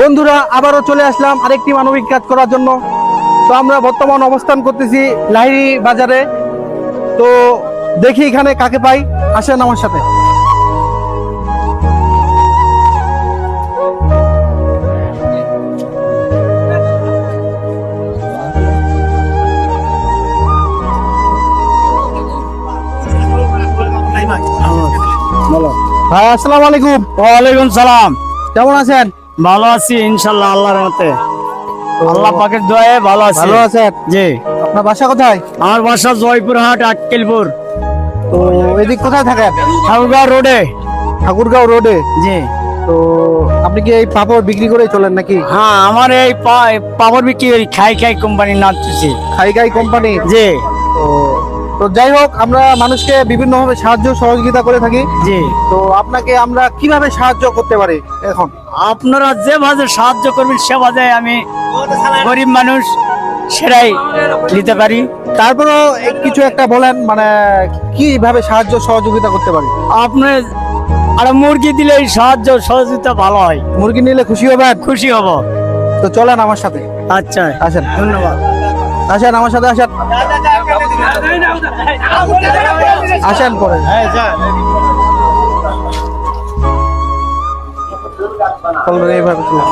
বন্ধুরা আবারও চলে আসলাম আরেকটি মানবিক কাজ করার জন্য। তো আমরা বর্তমান অবস্থান করতেছি লাহিড়ী বাজারে। তো দেখি এখানে কাকে পাই, আসেন আমার সাথে। ভাই আসসালামু আলাইকুম। ওয়ালাইকুম সালাম। কেমন আছেন? ভালো আছি ইনশাআল্লাহ, আল্লাহর রহমতে, আল্লাহ পাকের দয়ায় ভালো আছি। ভালো আছেন? জি। আপনার বাসা কোথায়? আমার বাসা জয়পুরহাট, আক্কেলপুর। তো এদিক কোথায় থাকেন? ঠাকুরগাঁও রোডে। ঠাকুরগাঁও রোডে। জি। তো আপনি কি এই পাপড় বিক্রি করে চলেন নাকি? হ্যাঁ, আমার এই পাপড় বিক্রি করি, খাই খাই কোম্পানির নাম দিচ্ছি। খাইগাই কোম্পানি। জি। তো তো যাই হোক, আমরা মানুষকে বিভিন্নভাবে সাহায্য সহযোগিতা করে থাকি। জি। তো আপনাকে আমরা কিভাবে সাহায্য করতে পারি এখন? আপনারা যেভাবে সাহায্য করবেন সেভাবে আমি গরিব মানুষ সেটাই নিতে পারি। তারপরেও কিছু একটা বলেন, মানে কিভাবে সাহায্য সহযোগিতা করতে পারি? আপনি আর মুরগি দিলে সাহায্য সহযোগিতা ভালো হয়। মুরগি নিলে খুশি হবেন? খুশি হব। তো চলেন আমার সাথে, আচ্ছা, আসেন। ধন্যবাদ। আসেন আমার সাথে, আসেন আসেন পরে। এইভাবে চলুন।